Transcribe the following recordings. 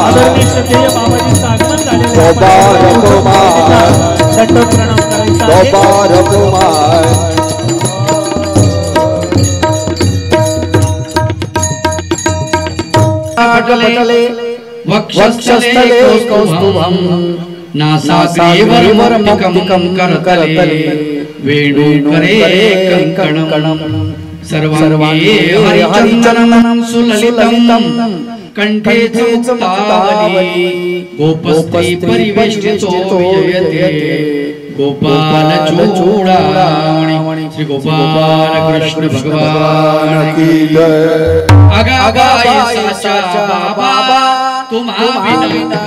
आदरणीय श्रद्धेय बाबाजींचं आगमन झालेलं आहे। दंडवत प्रणाम करायचा आहे। वक्षस्थले कौस्तुभम् नासाग्रीवर मुक्तिकं करतले वेणुकरे कंकणं सर्वांगे हरिचन्दनं सुललितं कंठे चमुक्तावली गोपस्त्री परिवेष्टितो विजयते गोपाल चूड़ामणि श्री गोपाल कृष्ण भगवान की जय। अगागाय साचा बाबा तुम्हा बिना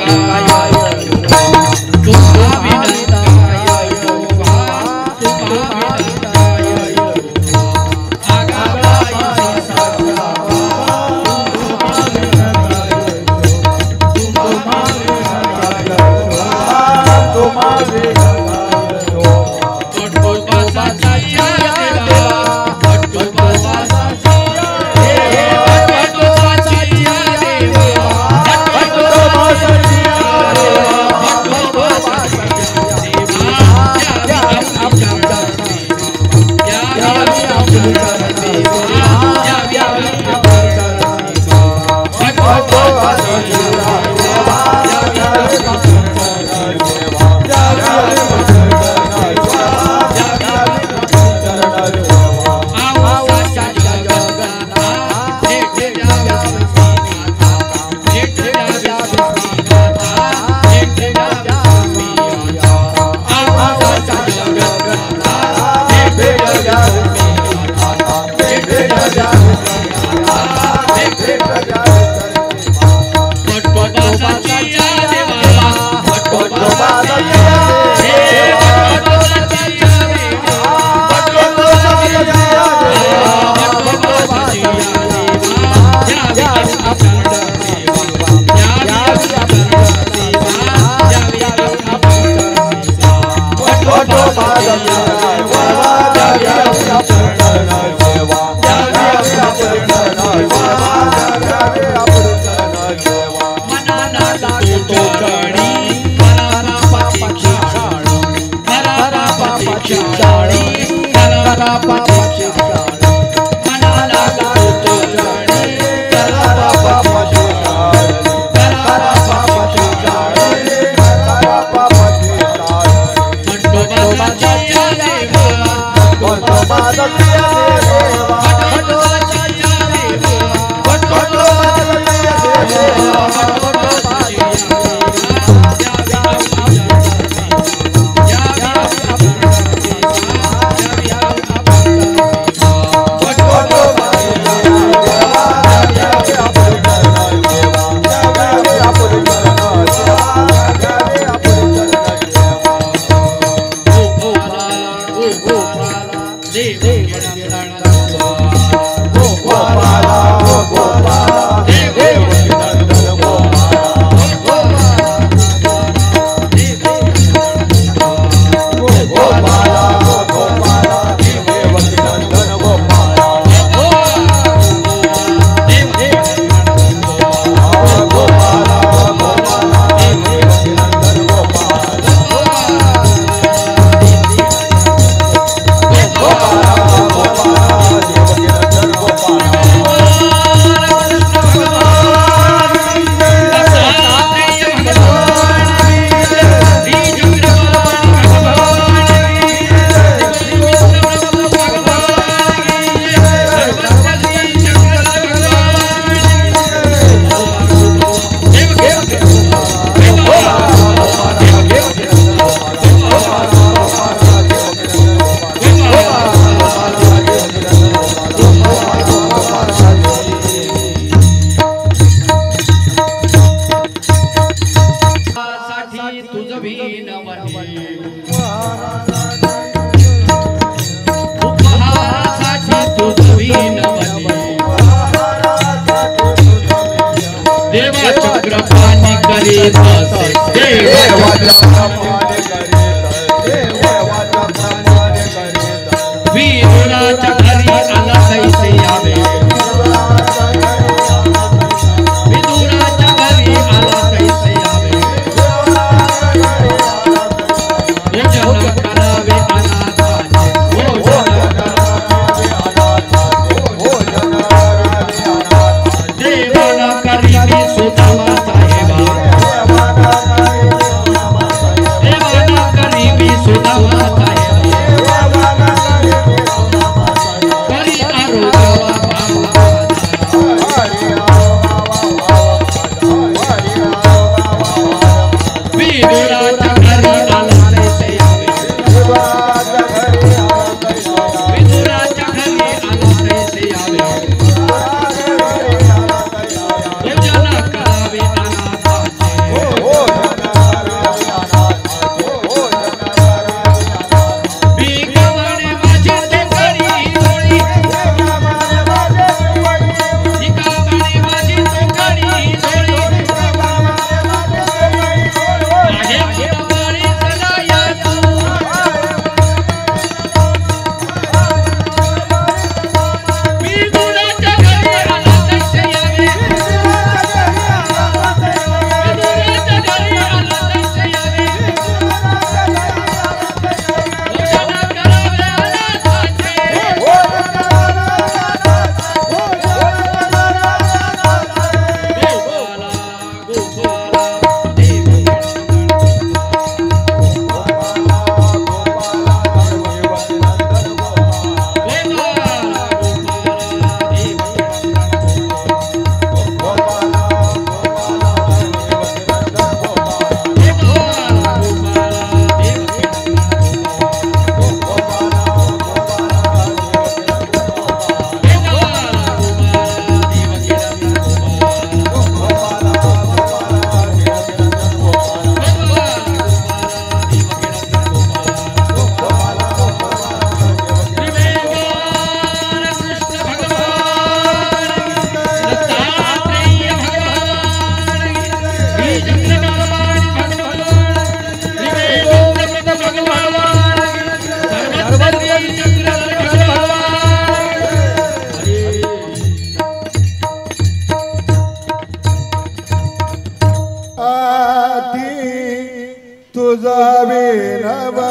तुझा विनवा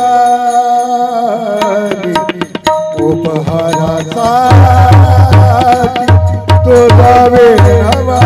उपहाराचा तुझा विनवा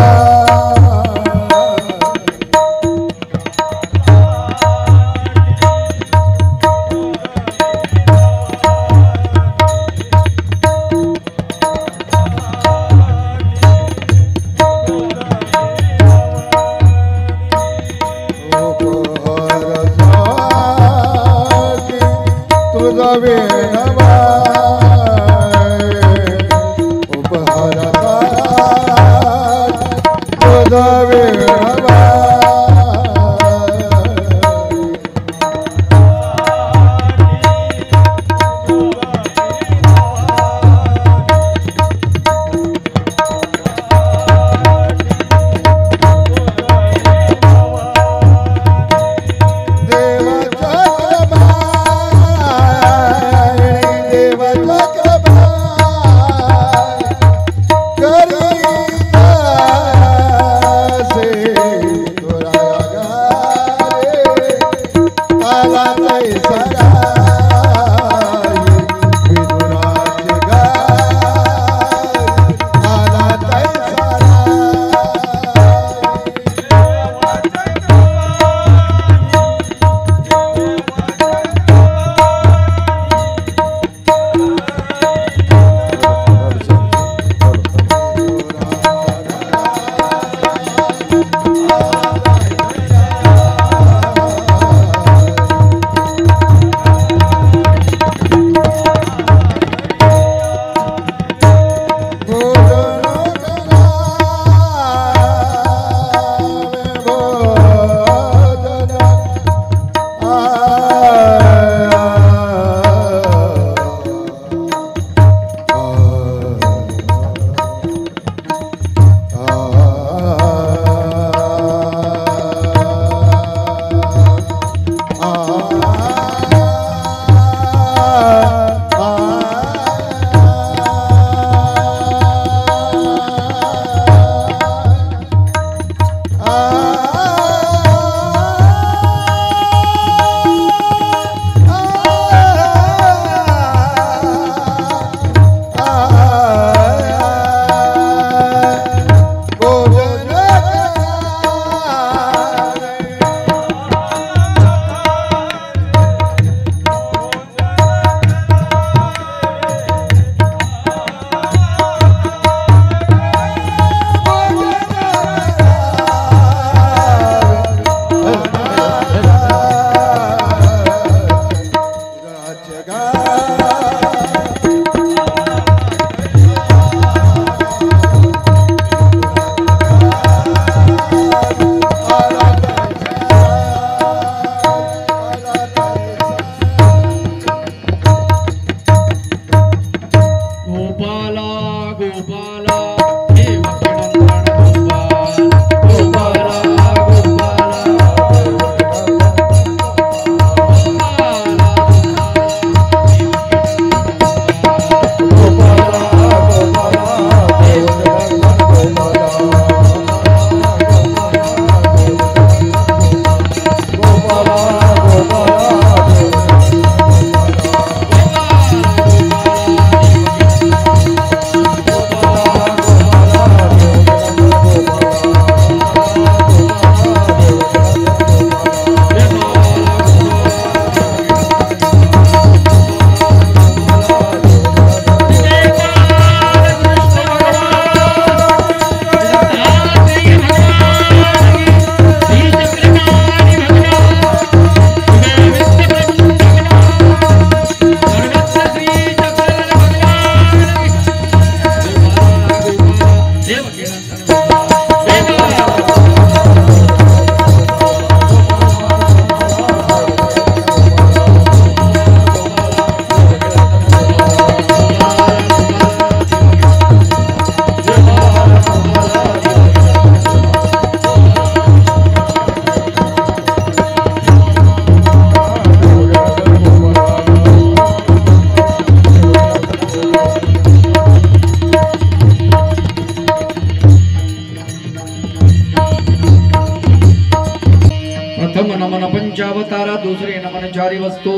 दुसरे नमन चारी वस्तू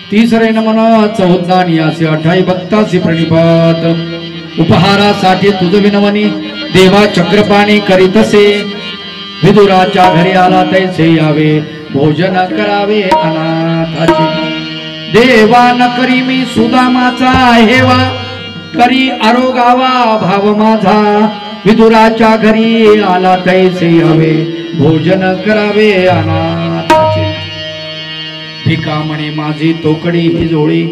तिसरे नमन चौदानी असे 28 भक्तासी प्रणिपात उपहारासाठी तुझ विनवणी देवा चक्रपाणी करीतसे विदुराच्या घरी आला तैसे यावे भोजन करावे अनाथाची देवा न करी मी सुदामाचा हेवा करी आरोगावा भाव माझा विदुराच्या घरी आला तैसे यावे भोजन करावे अनाथाचे भिका म्हणे माझी तोकडी ही जोळी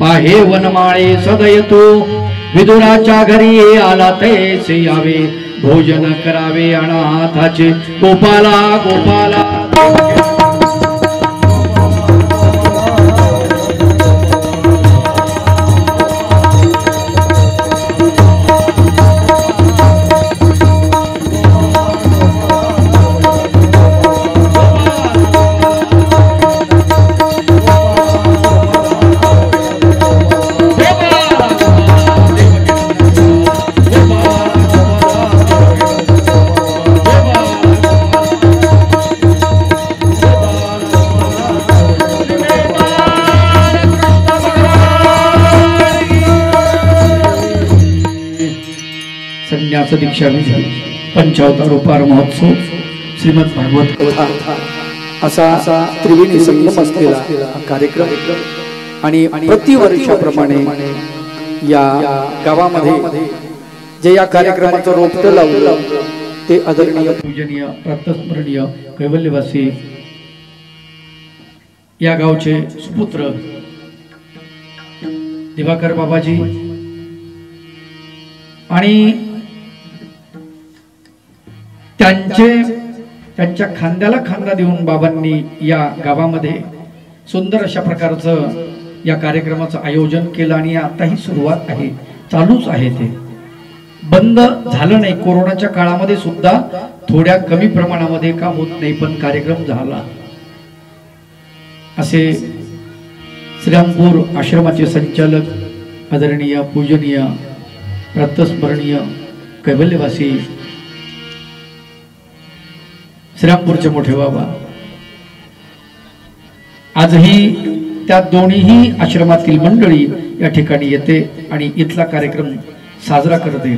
पाहे वनमाळे सदय तू विदुराच्या घरी आला तैसे यावे भोजन करावे अनाथाचे गोपाला गोपाला दीक्षा विधी पंचावतार उपार महोत्सव श्रीमद भागवत कथा असा त्रिवेणी संगम असलेला कार्यक्रम आणि प्रतिवर्षाप्रमाणे या गावामध्ये जे या कार्यक्रमाचं रोपटं लावलं ते आदरणीय पूजनीय प्रातस्मरणीय कैवल्यवासी या गावचे सुपुत्र दिवाकर बाबाजी आणि त्यांच्या खांद्याला खांदा देऊन बाबांनी या गावामध्ये सुंदर अशा प्रकारचं या कार्यक्रमाचं आयोजन केलं आणि आताही सुरुवात आहे चालूच आहे ते बंद झालं नाही कोरोनाच्या काळामध्ये सुद्धा थोड्या कमी प्रमाणामध्ये काम होत नाही पण कार्यक्रम झाला असे श्रीरामपूर आश्रमाचे संचालक आदरणीय पूजनीय प्रातस्मरणीय कैवल्यवासी श्रीरामपूरचे मोठे बाबा आजही त्या दोन्ही आश्रमातील मंडळी या ठिकाणी येते आणि इथला कार्यक्रम साजरा करते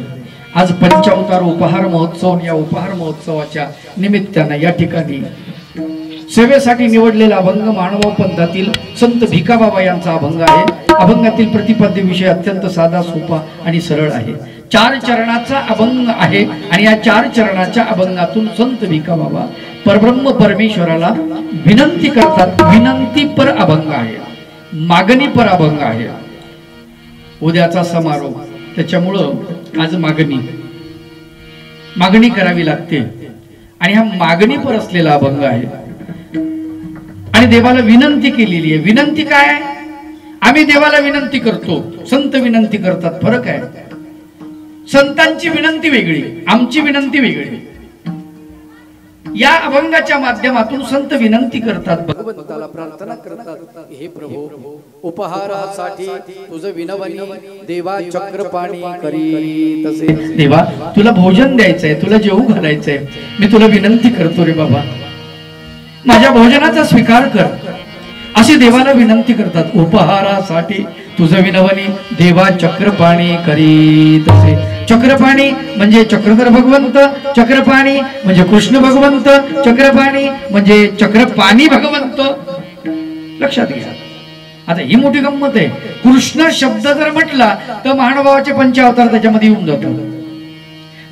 आज पंचावतार उपहार महोत्सव या उपहार महोत्सवाच्या निमित्ताने या ठिकाणी सेवेसाठी निवडलेला अभंग मानव पंथातील संत भिकाबाबा यांचा अभंग आहे अभंगातील प्रतिपाद्य विषय अत्यंत साधा सोपा आणि सरळ आहे 4 चरणाचा अभंग आहे आणि या 4 चरणाच्या अभंगातून संत भिकाबाबा परब्रह्म परमेश्वराला विनंती करतात विनंती पर अभंग आहे मागणी पर अभंग आहे उद्याचा समारोप त्याच्यामुळं आज मागणी करावी लागते आणि हा मागणी पर असलेला अभंग आहे आणि देवाला विनंती केलेली आहे विनंती काय आहे आम्ही देवाला विनंती करतो संत विनंती करतात फरक आहे संतांची विनंती वेगळी आमची विनंती वेगळी या अभंगाच्या माध्यमातून संत विनंती करतात भगवंताला प्रार्थना करतात हे प्रभू उपहारासाठी तुझं विनवणी देवा चक्रपाणी करी तसे देवा तुला भोजन द्यायचंय तुला जेवू घालायचंय मी तुला विनंती करतो रे बाबा माझ्या भोजनाचा स्वीकार कर असे देवाला विनंती करतात उपहारासाठी तुझं विनवणी देवा चक्रपाणी करी तसे चक्रपाणी म्हणजे चक्रधर भगवंत चक्रपाणी म्हणजे कृष्ण भगवंत चक्रपाणी म्हणजे चक्रपाणी भगवंत लक्षात घ्या आता ही मोठी गंमत आहे कृष्ण शब्द जर म्हटला तर महानुभावाचे पंचावतार त्याच्यामध्ये येऊन जातो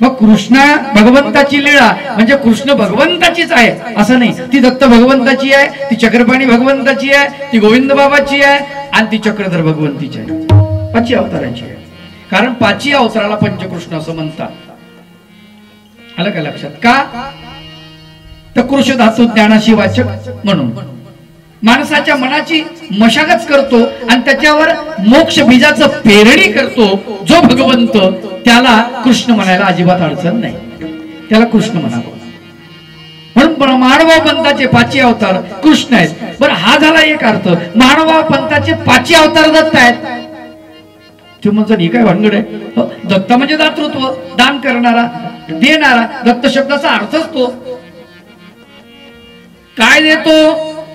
मग कृष्ण भगवंताची लीळा म्हणजे कृष्ण भगवंताचीच आहे असं नाही ती दत्त भगवंताची आहे ती चक्रपाणी भगवंताची आहे ती गोविंद बाबाची आहे आणि ती चक्रधर भगवंतीची आहे 5 अवताराची आहे कारण 5 अवताराला पंचकृष्ण असं म्हणतात आलं का लक्षात का तर कृष धातू ज्ञानाशी वाचक म्हणून माणसाच्या मनाची मशागत करतो आणि त्याच्यावर मोक्ष बीजाचं पेरणी करतो जो भगवंत त्याला कृष्ण म्हणायला अजिबात अडचण नाही त्याला कृष्ण म्हणावं म्हणून मानवा पंथाचे 5 अवतार कृष्ण आहेत बरं हा झाला एक अर्थ मानवा पंथाचे 5 अवतार दत्त आहेत ते म्हणतात ही काय भानगड आहे दत्त म्हणजे दातृत्व दान करणारा देणारा दत्त शब्दाचा अर्थच तो काय देतो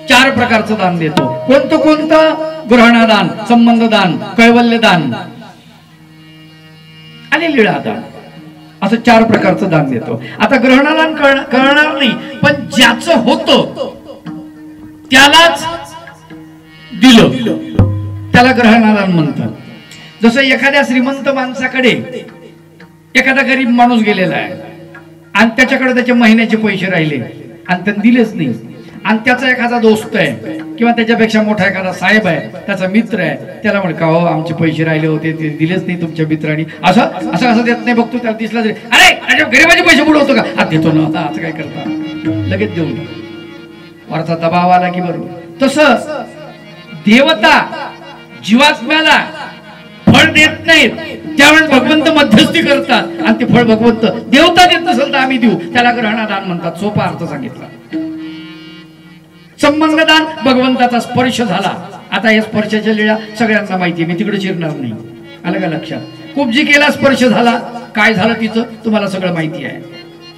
4 प्रकारचं दान देतो. कोणतं ग्रहणदान, संबंधदान, कैवल्यदान आणि लीळादान, असं 4 प्रकारचं दान देतो. आता ग्रहणदान करणार नाही, पण ज्याचं होतं त्यालाच दिलं त्याला ग्रहणदान म्हणतात. जसं एखाद्या श्रीमंत माणसाकडे एखादा गरीब माणूस गेलेला आहे आणि त्याच्याकडे त्याचे महिन्याचे पैसे राहिले आणि त्याने दिलेच नाही, आणि त्याचा एखादा दोस्त आहे किंवा त्याच्यापेक्षा मोठा एखादा साहेब आहे, त्याचा मित्र आहे, त्याला म्हण का हो आमचे पैसे राहिले होते ते दिलेच नाही तुमच्या मित्रांनी, असं असं असं देत नाही, बघतो त्याला दिसला तरी अरे गरीबाचे पैसे बुडवतो का, हा देतो ना, असं काय करता, लगेच देऊ वरचा दबाव आला की बरोबर. तसं देवता जीवात्म्याला फळ देत नाहीत, त्यावेळेस भगवंत मध्यस्थी करतात आणि ते फळ भगवंत देवता देत नसेल तर आम्ही देऊ, त्याला ग्रहणदान म्हणतात. सोपा अर्थ सांगितला. संबंधदान भगवंताचा स्पर्श झाला. आता या स्पर्शाच्या लीळा सगळ्यांना माहिती आहे, मी तिकडे चिरणार नाही. आलं का लक्षात? कुब्जी केला, स्पर्श झाला, काय झालं तिचं तुम्हाला सगळं माहिती आहे.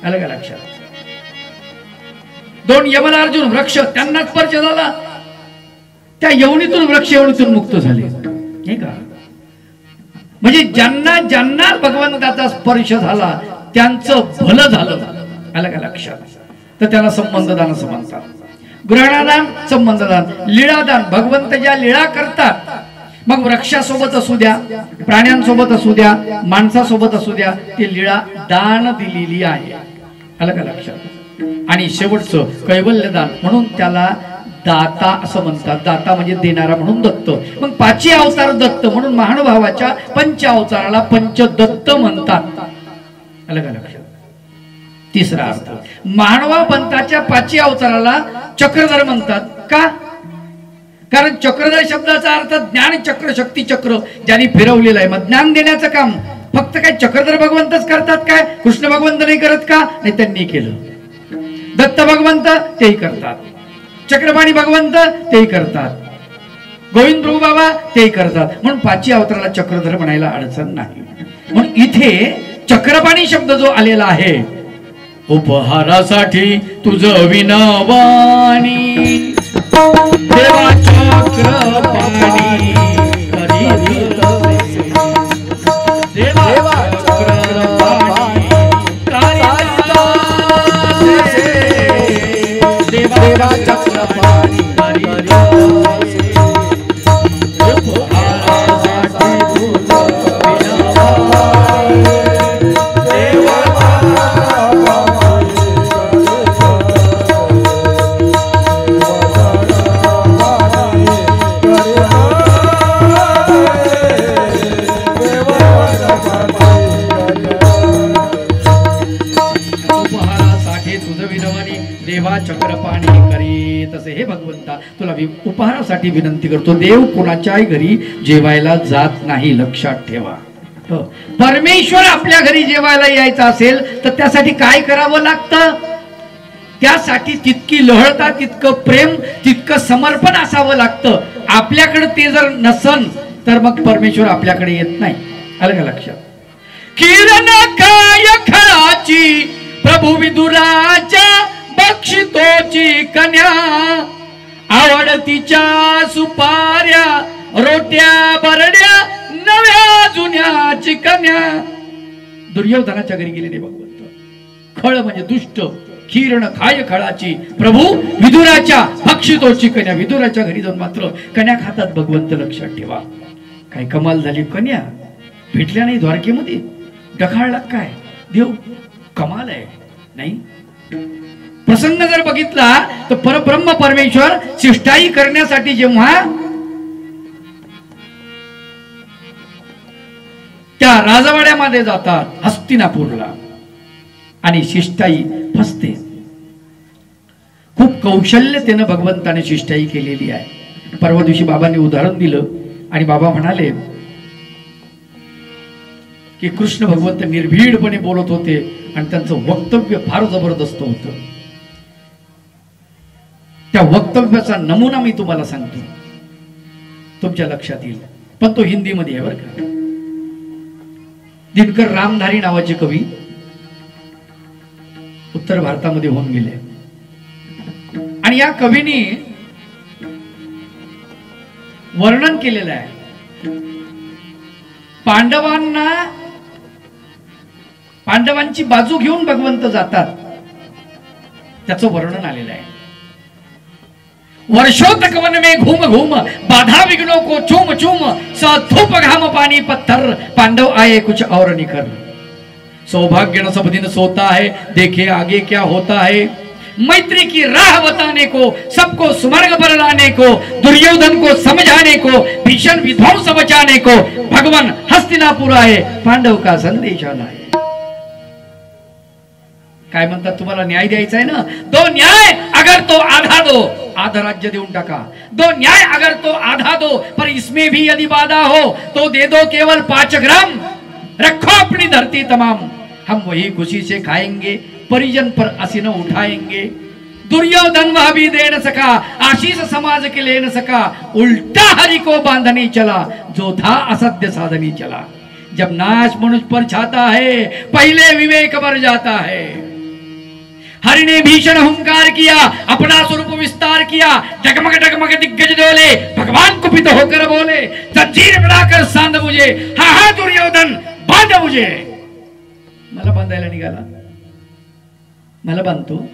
आलं का लक्षात? 2 यमनार्जुन वृक्ष, त्यांना स्पर्श झाला, त्या यवनीतून वृक्ष यवनीतून मुक्त झाले, नाही का? म्हणजे ज्यांना ज्यांना भगवंताचा स्पर्श झाला त्यांचं भलं झालं. आलं का लक्षात? तर त्याला संबंधदान असं म्हणतात. ग्रहणदान, संबंधदान, लीळादान, भगवंत ज्या लीळा करतात, मग वृक्षासोबत असू द्या, प्राण्यांसोबत असू द्या, माणसासोबत असू द्या, ते लीळा दान दिलेली आहे. आलं का लक्षात? आणि शेवटचं कैवल्यदान, म्हणून त्याला दाता असं म्हणतात. दाता म्हणजे देणारा म्हणून दत्त. मग 5 अवतार दत्त म्हणून महानुभावाच्या 5 अवताराला पंचदत्त म्हणतात. आलं का लक्षात? तिसरा अर्थ, महानुभाव पंथाच्या 5 अवताराला चक्रधर म्हणतात. का? कारण चक्रधर शब्दाचा अर्थ ज्ञान चक्र, शक्ती चक्र ज्यांनी फिरवलेलं आहे. मग ज्ञान देण्याचं काम फक्त काय चक्रधर भगवंतच करतात काय? कृष्ण भगवंत नाही करत का? नाही, त्यांनी केलं. दत्त भगवंत तेही करतात, चक्रपाणी भगवंत तेही करतात, गोविंद प्रभू बाबा तेही करतात. म्हणून 5 अवताराला चक्रधर म्हणायला अडचण नाही. म्हणून इथे चक्रपाणी शब्द जो आलेला आहे, उपहारासाठी तुझं विनवाणी देवा चक्रपाणी देवा चक्रपाणी देवा चक्रपाणी चक्रपाणी करी. तसे हे भगवंता तुला उपहारासाठी विनंती करतो. देव कोणाच्याही घरी जेवायला जात नाही, लक्षात ठेवा. परमेश्वर आपल्या घरी जेवायला यायचं असेल तर त्यासाठी काय करावं लागतं? त्यासाठी तितकी लहळता, तितकं प्रेम, तितकं समर्पण असावं लागतं. आपल्याकडे ते जर नसन तर मग परमेश्वर आपल्याकडे येत नाही. आलं का लक्षात? किरण काय खळाची प्रभू विदुराच्या बक्षितोची कन्या, आवडतीच्या सुपाऱ्या रोट्या बरड्या नव्या जुन्याची कन्या. दुर्योधनाच्या घरी गेलेले भगवंत. खळ म्हणजे दुष्ट. किरण खाय खळाची प्रभू विदुराच्या बक्षितोची कन्या. विदुराच्या घरी जाऊन मात्र कन्या खातात भगवंत. लक्षात ठेवा. काय कमाल झाली. कन्या भेटल्या नाही द्वारकेमध्ये. डखाळला काय देव. कमाल आहे नाही. प्रसंग जर बघितला तर परब्रह्म परमेश्वर शिष्टाई करण्यासाठी जेव्हा त्या राजवाड्यामध्ये जातात हस्तिनापूरला आणि शिष्टाई फसते. खूप कौशल्यतेनं भगवंताने शिष्टाई केलेली आहे. परवा दिवशी बाबांनी उदाहरण दिलं आणि बाबा म्हणाले की कृष्ण भगवंत निर्भीडपणे बोलत होते आणि त्यांचं वक्तव्य फार जबरदस्त होतं. त्या वक्तव्याचा नमुना मी तुम्हाला सांगतो, तुमच्या लक्षात येईल. पण तो हिंदीमध्ये आहे बरं का. दिनकर रामधारी नावाचे कवी उत्तर भारतामध्ये होऊन गेले आणि या कवीने वर्णन केलेलं आहे. पांडवांची बाजू घेऊन भगवंत जातात, त्याचं वर्णन आलेलं आहे. वर्षों तक वन में घूम घूम बाधा विघ्नों को चूम चूम धूप घाम पानी पत्थर पांडव आए कुछ और निखर. सौभाग्य न सब दिन सोता है, देखे आगे क्या होता है. मैत्री की राह बताने को, सबको स्वर्ग पर लाने को, दुर्योधन को समझाने को, भीषण विध्वंस बचाने को भगवान हस्तिनापुर आए, पांडव का संदेश आला है. काय म्हणतात, तुम्हाला न्याय द्यायचा आहे ना, दो न्याय अगर तो आधा दो, आधा राज्य देऊन टाका. दो न्याय अगर तो आधा दो, पर इसमें भी यदि बाधा हो तो दे दो केवल 5 ग्राम. रखो अपनी धरती तमाम, हम वही खुशी से खाएंगे, परिजन पर असी न उठाएंगे. दुर्योधन वह भी दे न सका, आशीष समाज के ले न सका, उल्टा हरि को बांधने चला, जो था असत्य साधनी चला. जब नाश मनुष्य पर छाता है, पहले विवेक मर जाता है. हरि ने भीषण हुंकार किया, अपना स्वरूप विस्तार किया, डगमग डगमग दिग्गज डोले, भगवान कुपित होकर बोले, जंजीर बनाकर सांध मुझे, हा हा दुर्योधन बांध मुझे. मला बांधायला निघाला, मला बांधतो.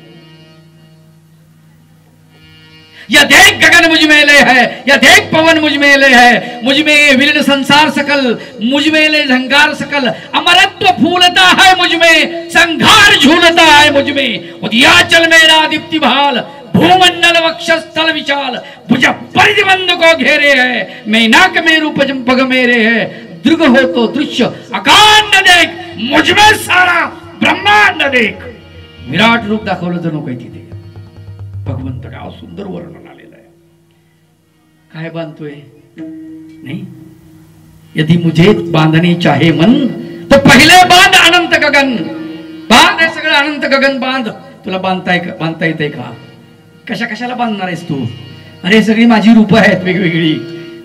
या देख गगन मुझ में लय है, या देख पवन मुझ में लय है, मुझ में विलीन संसार सकल, मुझ में लय झंकार सकल. अमरत्व फूलता है मुझ में, संघार झूलता है मुझ में. उदयाचल मेरा दीप्ति भाल, भूमंडल वक्षस्थल विशाल, भुज परिधिबंध को घेरे है, मैनाक में रूप पग मेरे है. दृग हो तो दृश्य अकांड देख, मुझ में सारा ब्रह्मांड देख. विराट रूप दाखवलं जणू काही तिथे. भगवंत काय सुंदर वर्णन आलेलं आहे. काय बांधतोय नाही, यदि मुझे बांधने चाहे मन तो पहिले बांध अनंत गगन. बांध हे सगळं अनंत गगन बांध. तुला बांधता येते का? कशाला बांधणार आहेस तू? अरे सगळी माझी रूप आहेत वेगवेगळी,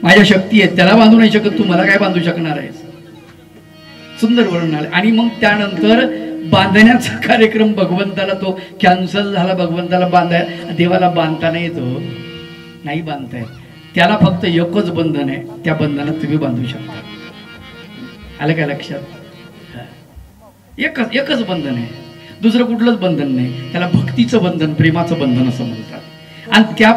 माझ्या शक्ती आहेत, त्याला बांधू नाही शकत तू, मला काय बांधू शकणार आहेस? सुंदर वर्णन आले. आणि मग त्यानंतर बांधण्याचा कार्यक्रम भगवंताला तो कॅन्सल झाला. भगवंताला देवाला बांधता नाही येतो, नाही बांधताय. त्याला फक्त एकच बंधन आहे, त्या बंधनात तुम्ही बांधू शकता. आलं काय लक्षात? एकच बंधन आहे, दुसरं कुठलंच बंधन नाही. त्याला भक्तीचं बंधन, प्रेमाचं बंधन असं म्हणतात. आणि त्या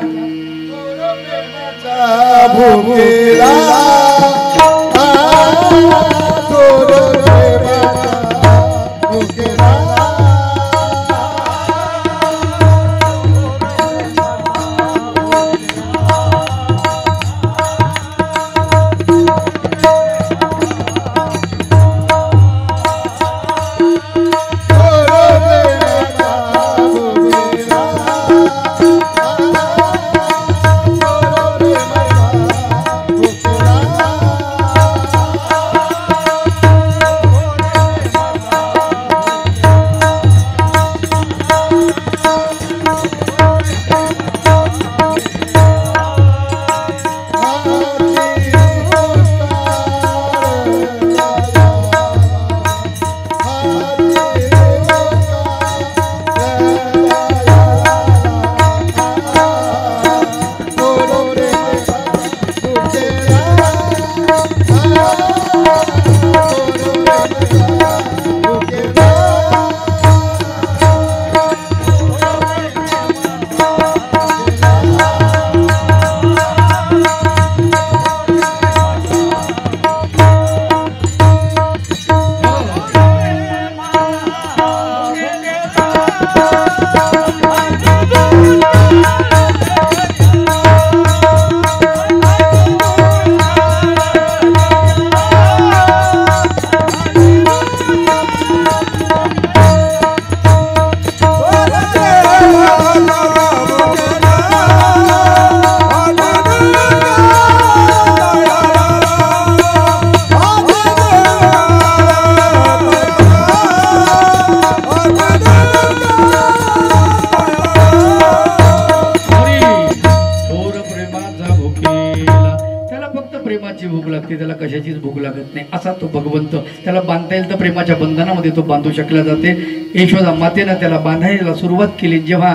कशाचीच भूक लागत नाही असा तो भगवंत. त्याला बांधता येईल तर प्रेमाच्या बंधनामध्ये तो बांधू शकला जाते. यशोदा मातेनं त्याला बांधायला सुरुवात केली. जेव्हा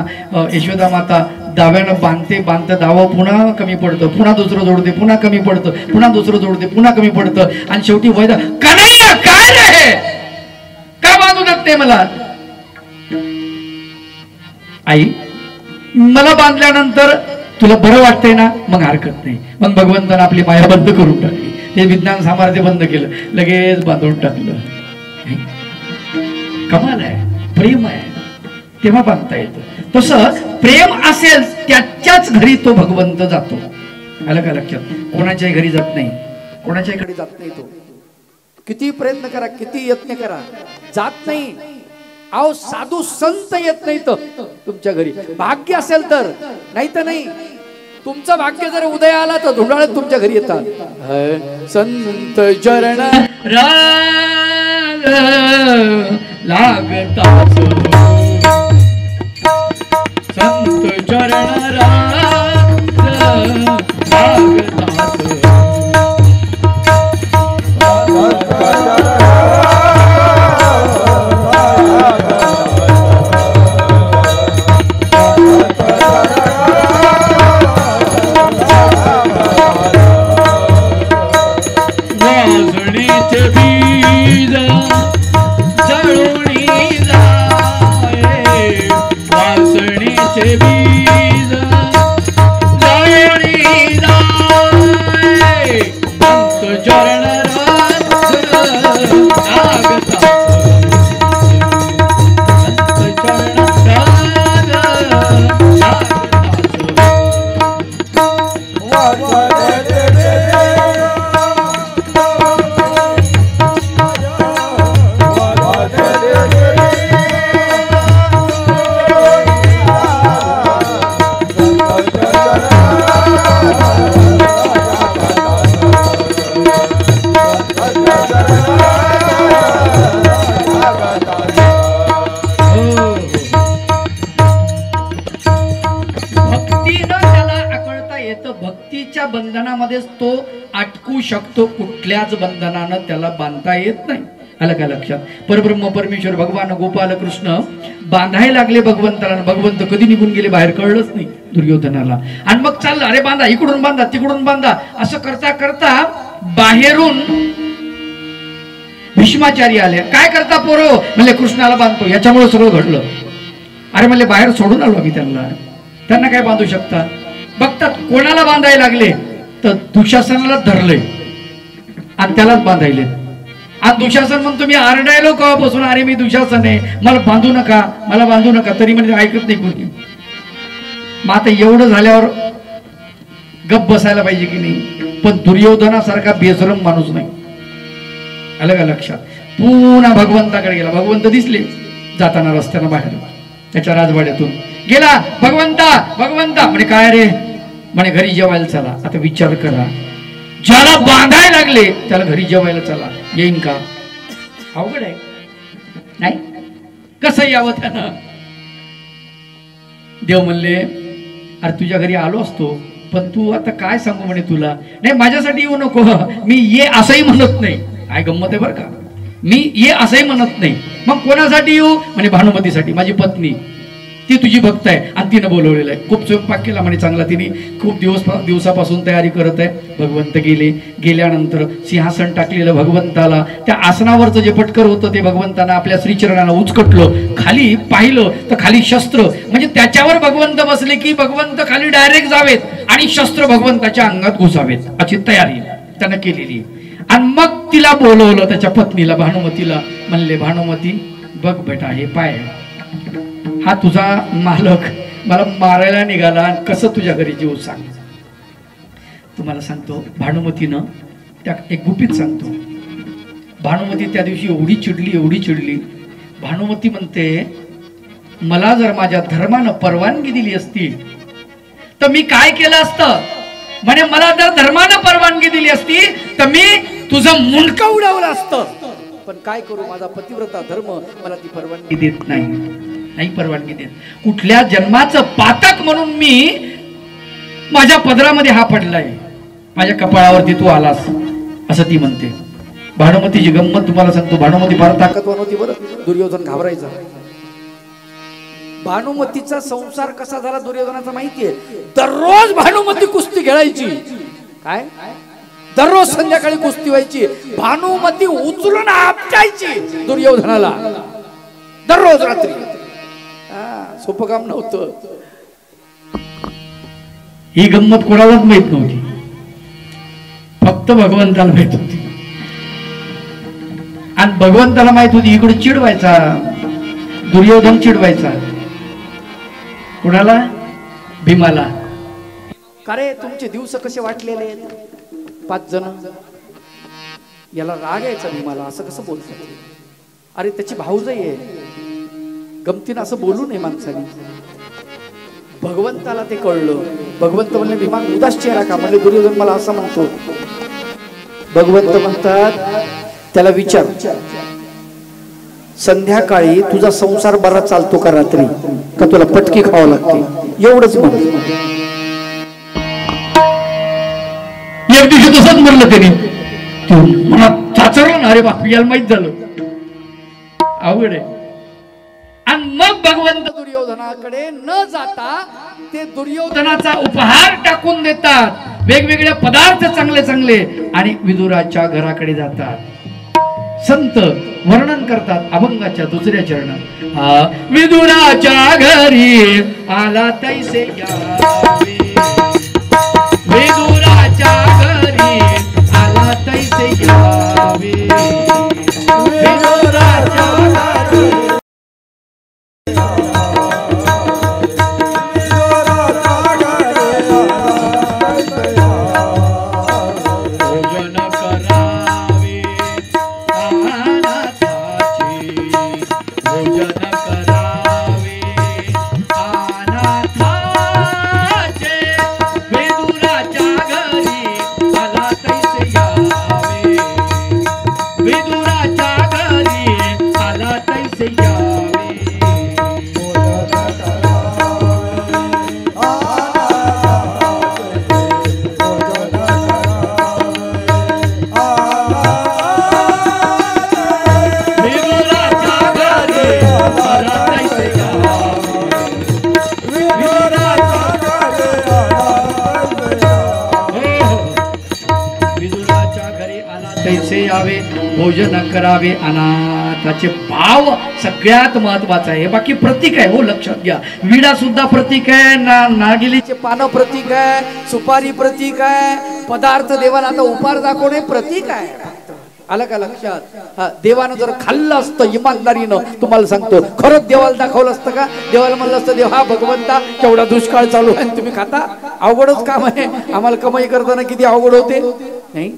यशोदा माता दाव्यानं बांधतं दावं पुन्हा कमी पडतं, पुन्हा दुसरं जोडते, पुन्हा कमी पडतं, पुन्हा दुसरं जोडते, पुन्हा कमी पडतं, आणि शेवटी वैदा कन्हैया काय रे, का बांधू देत नाही मला? आई मला बांधल्यानंतर तुला बरं वाटतंय ना, मग हरकत नाही. मग भगवंतानं आपली माया बंद करून टाकली, ते विज्ञान सामर्थ्य बंद केलं, लगेच बांधून टाकलं. कमाल आहे, प्रेम आहे तेव्हा बांधता येतं. तसं प्रेम असेल त्याच्याच घरी तो भगवंत जातो. आलं का लक्षात? कोणाच्याही घरी जात नाही, कोणाच्याही घरी जात नाही. तो किती प्रयत्न करा, किती यत्न करा, जात नाही. अहो साधू संत येत नाही तर तुमच्या घरी, भाग्य असेल तर, नाही तर नाही. तुमचं भाग्य जर उदय आला तर धुंडाळत तुमच्या घरी येतात. संत चरण राग लागतात, संत चरण राग लागतात. बंधनामध्येच तो अटकू शकतो, कुठल्याच बंधनानं त्याला बांधता येत नाही. आलं का लक्षात? परब्रह्म परमेश्वर भगवान गोपाल कृष्ण बांधायला लागले भगवंताला, भगवंत कधी निघून गेले बाहेर कळलंच नाही दुर्योधनाला. आणि मग चाललं, अरे बांधा, इकडून बांधा, तिकडून बांधा, असं करता करता बाहेरून भीष्माचारी आले. काय करता पोरो? म्हणले कृष्णाला बांधतो. याच्यामुळे सगळं घडलं. अरे म्हणले बाहेर सोडून आलो आम्ही त्यांना काय बांधू शकता? बघतात कोणाला बांधायला लागले तर दुःशासनाला धरलंय आणि त्यालाच बांधायले. आणि दुःशासन म्हणतो मी आरडायलो केव्हापासून, अरे मी दुःशासन आहे, मला बांधू नका, मला बांधू नका, तरी म्हणजे ऐकत नाही कोणी. मग आता एवढं झाल्यावर गप बसायला पाहिजे की नाही? पण दुर्योधनासारखा बेशरम माणूस नाही. आलं का लक्षात? पुन्हा भगवंताकडे गेला. भगवंत दिसले जाताना रस्त्यानं बाहेर, त्याच्या राजवाड्यातून गेला. भगवंता म्हणे काय रे? म्हणे घरी जेवायला चला. आता विचार करा, ज्याला बांधायला लागले त्याला घरी जेवायला चला, येईन का? अवघड आहे नाही? कसं यावं त्यानं? देव म्हणले अरे तुझ्या घरी आलो असतो, पण तू आता काय सांगू म्हणे तुला. नाही माझ्यासाठी येऊ नको, मी ये असंही म्हणत नाही. काय गंमत आहे बरं का, मी ये असंही म्हणत नाही. मग कोणासाठी येऊ? म्हणे भानुमतीसाठी, माझी पत्नी, ती तुझी भक्त आहे आणि तिनं बोलवलेलं आहे. खूप स्वयंपाक केला म्हणे चांगला, तिने खूप दिवसापासून तयारी करत आहे. भगवंत गेल्यानंतर सिंहासन टाकलेलं भगवंताला, त्या आसनावरचं जे पटकर होतं ते भगवंतानं आपल्या श्रीचरणाला उचकटलं. खाली पाहिलं तर खाली शस्त्र, म्हणजे त्याच्यावर भगवंत बसले की भगवंत खाली डायरेक्ट जावेत आणि शस्त्र भगवंताच्या अंगात घुसावेत अशी तयारी त्यानं केलेली. आणि मग तिला बोलवलं, त्याच्या पत्नीला भानुमतीला. म्हणले भानुमती बघ बेटा, हे पाय, हा तुझा मालक मला मारायला निघाला, कसं तुझ्या घरी जीव सांग. तुम्हाला सांगतो भानुमतीनं त्या एक गुपित सांगतो. भानुमती त्या दिवशी एवढी चिडली. भानुमती म्हणते मला जर माझ्या धर्मानं परवानगी दिली असती तर मी काय केलं असतं. म्हणे मला जर धर्मानं परवानगी दिली असती तर मी तुझं मुंडकं उडवलं असतं. पण काय करू, माझा पतिव्रता धर्म मला ती परवानगी देत नाही परवानगी देत. कुठल्या जन्माचं पातक म्हणून मी माझ्या पदरामध्ये हा पडलाय, माझ्या कपाळावरती तू आलास, असं ती म्हणते. भानुमतीची गंमत तुम्हाला सांगतो. भानुमती फार ताकदवान होती बरं. दुर्योधन घाबरायचा. भानुमतीचा संसार कसा झाला दुर्योधनाचा माहितीये? दररोज भानुमती कुस्ती खेळायची. काय? दररोज संध्याकाळी कुस्ती व्हायची. भानुमती उचलून आपटायची दुर्योधनाला दररोज रात्री. सोपं काम नव्हतं. ही गंमत कोणालाच माहित नव्हती, फक्त भगवंताला माहित होती. आणि भगवंताला माहित होती इकडे चिडवायचा दुर्योधन, चिडवायचा कुणाला? भीमाला. का रे तुमचे दिवस कसे वाटलेले आहेत? 5 जण. याला राग यायचा भीमाला, असं कसं बोलतात? अरे त्याची भाऊजाई आहे, गमतीनं असं बोलू नये माणसाने. भगवंताला ते कळलं. भगवंत म्हणले भीमा उदास चेहरा का? म्हणले दुर्योधन मला असं म्हणतो. भगवंत म्हणतात त्याला विचार, संध्याकाळी तुझा संसार बरा चालतो का रात्री, का तुला पटकी खावं लागते? एवढंच म्हण. एक दिवशी तसंच म्हणलं त्यांनी. मला चाचरलं ना, अरे बाप याला माहित झालं, अवघड आहे. आणि मग भगवंत दुर्योधनाकडे न जाता ते दुर्योधनाचा उपहार टाकून देतात, वेगवेगळे पदार्थ चांगले चांगले, आणि विदुराच्या घराकडे जातात. संत वर्णन करतात अभंगाच्या 2ऱ्या चरणात. विदुराच्या घरी आला तैसे यावे, विदुराच्या घरी आला तैसे यावे, विदुराच्या घरी भोजन करावे अनाथाचे. भाव सगळ्यात महत्वाचा आहे, बाकी प्रतीक आहे हो, लक्षात घ्या. विडा सुद्धा प्रतीक आहे, नागिलीचे पानं प्रतीक आहे, सुपारी प्रतीक आहे, पदार्थ देवाला आता उपहार दाखवणे प्रतीक आहे. आलं का लक्षात? देवानं जर खाल्लं असतं इमानदारीनं, तुम्हाला सांगतो खरंच देवाला दाखवलं असतं का? देवाला म्हणलं असतं देवा भगवंता केवढा दुष्काळ चालू आहे तुम्ही खाता? अवघडच काम आहे. आम्हाला कमाई करताना किती अवघड होते नाही.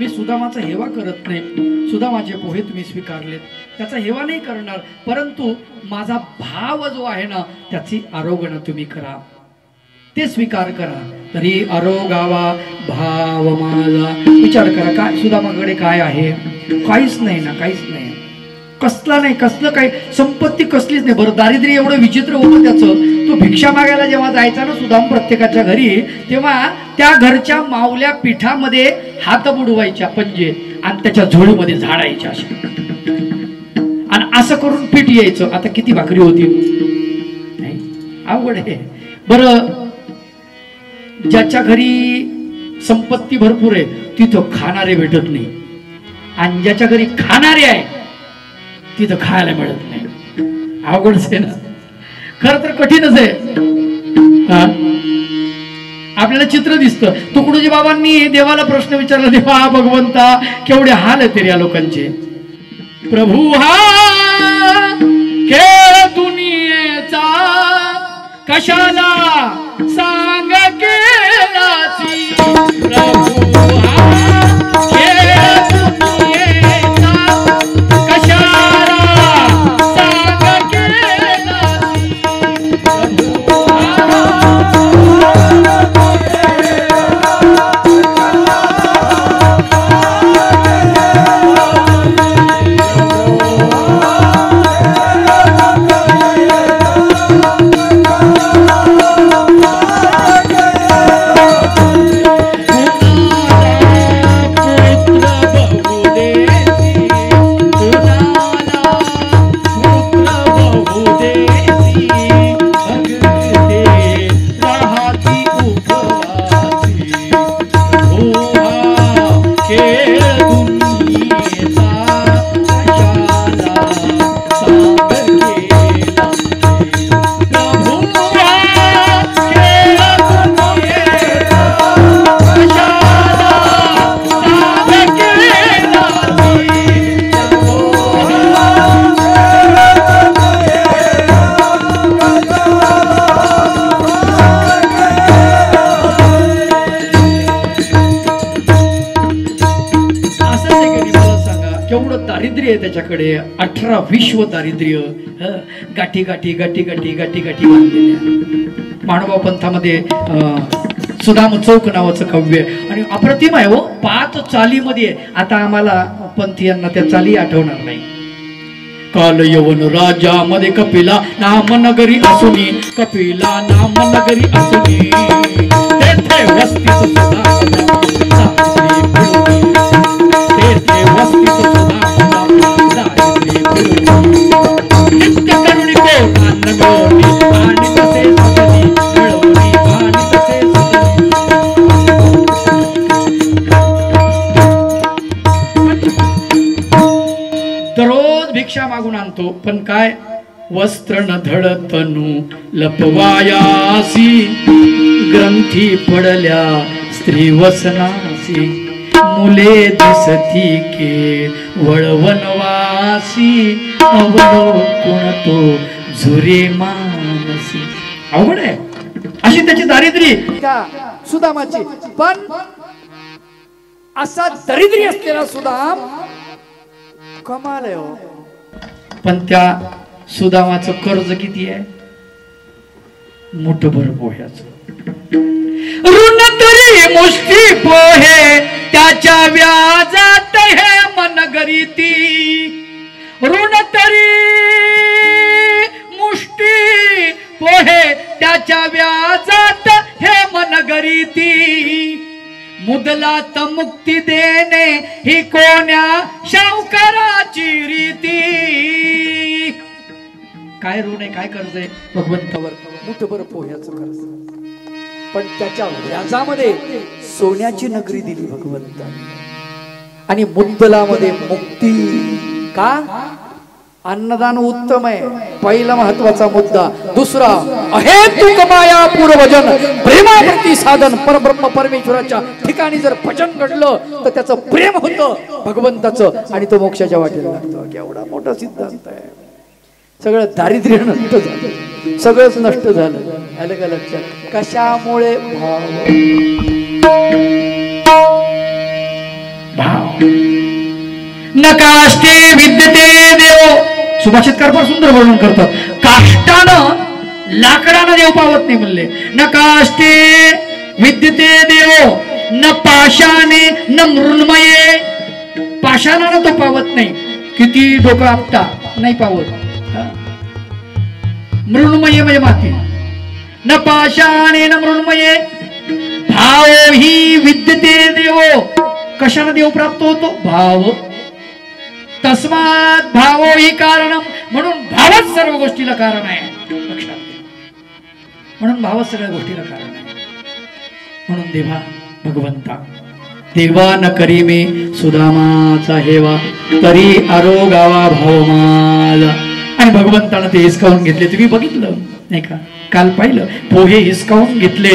सुदामाचा हेवा करत नाही. सुदामाचे पोहे तुम्ही स्वीकारलेत, त्याचा हेवा नाही करणार, परंतु माझा भाव जो आहे ना त्याची आरोगण तुम्ही करा, ते स्वीकार करा. तरी आरोगावा भाव माझा. विचार करा काय सुदामाकडे काय आहे? काहीच नाही ना, काहीच नाही, कसला नाही, कसलं काही संपत्ती कसलीच नाही. बरं दारिद्र्य एवढं विचित्र होतं त्याचं. तो भिक्षा मागायला जेव्हा जायचा ना सुदाम प्रत्येकाच्या घरी, तेव्हा त्या घरच्या मावल्या पिठामध्ये हात बुडवायच्या पंजे आणि त्याच्या झोळीमध्ये झाडायच्या अशा, आणि असं करून पीठ यायचं. आता किती भाकरी होती? नाही, अवघड आहे. बरं ज्याच्या घरी संपत्ती भरपूर आहे तिथं खाणारे भेटत नाही, आणि ज्याच्या घरी खाणारे आहे तिथं खायला मिळत नाही. अवघडच आहे ना, खर तर कठीणच आहे. आपल्याला चित्र दिसतं. तुकडोजी बाबांनी देवाला प्रश्न विचारला, देवा भगवंता केवढे हाल आहेत या लोकांचे. प्रभू हा खेळ दुनियेचा कशाला सांग केलाची, दारिद्र्य आहे त्याच्याकडे, 18 विश्व दारिद्र्य, गाठी गाठी गाठी गाठी गाठी गाठी बांधलेल्या. मानोबा पंथामध्ये सुदाम चौक नावाचं काव्य आणि अप्रतिम आहे हो. 5 चालीमध्ये. आता आम्हाला पंथीयांना त्या चाली आठवणार नाही. काल यवन राजामध्ये कपिला नाम नगरी असुनी, कपिला नाम नगरी असुनी, तेथे वस्तीत सुदाम तेथे वस्तीत सुदाम नित्य करुणी कोणान मिळवली आणि तसे सदनी मिळवली आणि तसे दररोज भिक्षा मागून आणतो, पण काय वस्त्र न धडतनु लपवायासी, ग्रंथी पडल्या स्त्री वसनासी, मुले दिसती के वळवनवासी, अवलोकन तो झुरे मानसी. अवघड आहे अशी त्याची दारिद्र्य का सुदामाची. पण असा दरिद्री असलेला सुदाम कमाल आहे हो. पण त्या सुदामाचं कर्ज किती आहे? मुठभर पोह्याचं. ऋण तरी मुष्टी पोहे त्याच्या व्याजात हे मन गरीती, ऋण तरी मुष्टी पोहे त्याच्या व्याजात हे मन गरीती, मुदलात मुक्ती देणे ही कोण्या शावकाराची रीती. काय ऋण आहे, काय कर्ज आहे भगवंतावर? मुठभर पोह्याचं कर्ज. पण त्याच्या व्याजामध्ये सोन्याची नगरी दिली भगवंताने. आणि मुद्दलामध्ये मुक्ती. का? अन्नदान उत्तम आहे, पहिला महत्वाचा मुद्दा. दुसरा अहेतुक माया पूर्वजन, प्रेमाप्रती साधन. परब्रह्म परमेश्वराच्या ठिकाणी जर भजन घडलं तर त्याचं प्रेम होतं भगवंताचं आणि तो मोक्षाच्या वाटेला लागतो. केवढा मोठा सिद्धांत आहे. सगळं दारिद्र्य नष्ट झालं, सगळंच नष्ट झालं. आलं का लक्षात? कशामुळे? भाव. नकाष्टे विद्यते देव. सुभाषितकार फार सुंदर वर्णन करतात. काष्टानं लाकडानं देव पावत नाही म्हणले. नकाष्टे विद्यते देव न पाशाने न मृण्मये. पाषाणानं तो पावत नाही. किती डोकं आपटा नाही पावत. मृण्मये म्हणजे माती. न पाशाने न मृण्मये भाव ही विद्यते देव. कशाने देव प्राप्त होतो? भाव. तस्मात भावो ही कारणम. म्हणून भावच सर्व गोष्टीला कारण आहे. लक्षात घ्या. म्हणून भावच सगळ्या गोष्टीला कारण आहे. म्हणून देवा भगवंता देवा न करी मे सुदामाचा हेवा, तरी आरोगावा भावमाल. आणि भगवंतानं ते हिसकावून घेतले. तुम्ही बघितलं नाही का? काल पाहिलं. पोहे हिसकावून घेतले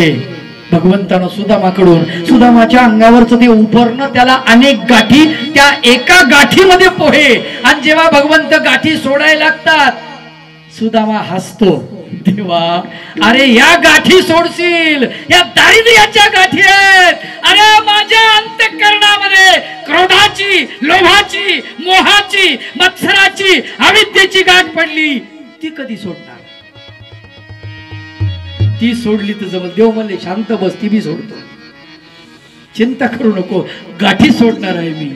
भगवंतानं सुदामाकडून. सुदामाच्या अंगावरचं ते उपरणं, त्याला अनेक गाठी, त्या एका गाठीमध्ये पोहे. आणि जेव्हा भगवंत गाठी सोडायला लागतात सुदामा हसतो. देवा अरे या गाठी सोडशील, या दारिद्र्याच्या गाठी आहेत. अरे माझ्या अंतःकरणामध्ये क्रोधाची, लोभाची, मोहाची, मत्सराची, अविद्येची गाठ पडली. ती कधी सोडणार? ती सोडली तर जवळ देव म्हणले शांत बस, ती बी सोडतो. चिंता करू नको, गाठी सोडणार आहे मी.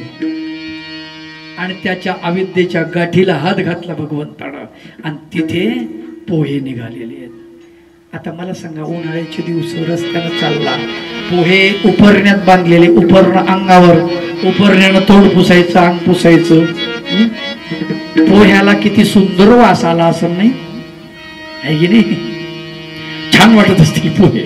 आणि त्याच्या अविद्येच्या गाठीला हात घातला भगवंतानं आणि तिथे पोहे निघालेले आहेत. आता मला सांगा, उन्हाळ्याचे दिवस रस्त्यानं चालला, पोहे उपरण्यात बांधलेले, उपरणं अंगावर, उपरण्यानं तोंड पुसायचं, अंग पुसायचं. पोह्याला किती सुंदर वास आला असं नाही आहे की नाही? छान वाटत असतील पोहे.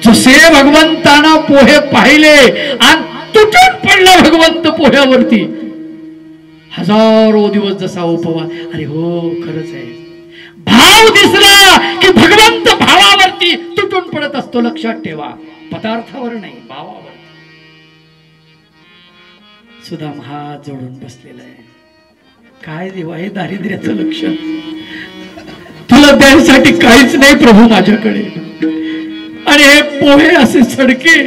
जसे भगवंतानं पोहे पाहिले आणि तुटून पडला भगवंत पोह्यावरती. हजारो दिवस जसा उपवास. अरे हो खरंच आहे. भाव दिसला की भगवंत भावावरती तुटून पडत असतो. लक्षात ठेवा, पदार्थावर नाही, भावावर. सुदाम हात जोडून बसलेला आहे. काय देवा, हे दारिद्र्याचं लक्षण. तुला द्यायसाठी काहीच नाही प्रभू माझ्याकडे. आणि हे पोहे असे सडके,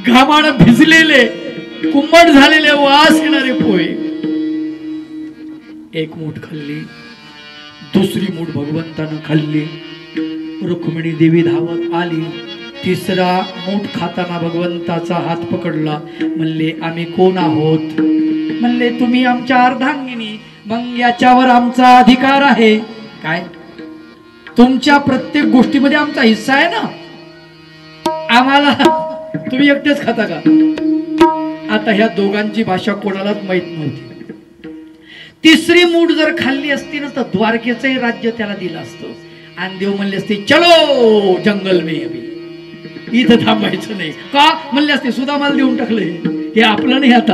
घामानं भिजलेले, कुंभट झालेले वास येणारे पोहे. एक मूठ खाल्ली, दुसरी मूठ भगवंतानं खाल्ली. रुक्मिणी देवी धावत आली. तिसरा मूठ खाताना भगवंताचा हात पकडला. म्हणले आम्ही कोण आहोत? म्हणले तुम्ही आमच्या अर्धांगिनी. मग याच्यावर आमचा अधिकार आहे काय? तुमच्या प्रत्येक गोष्टीमध्ये आमचा हिस्सा आहे ना. आम्हाला तुम्ही एकटेच खाता का? आता ह्या दोघांची भाषा कोणालाच माहित नव्हती. तिसरी मूठ जर खाल्ली असती ना तर द्वारकेचंही राज्य त्याला दिलं असतं. आणि देव म्हणले असते चलो जंगल में अभी, इथं थांबायचं नाही का? म्हणले असते सुदामाला देऊन टाकले. हे आपलं नाही. आता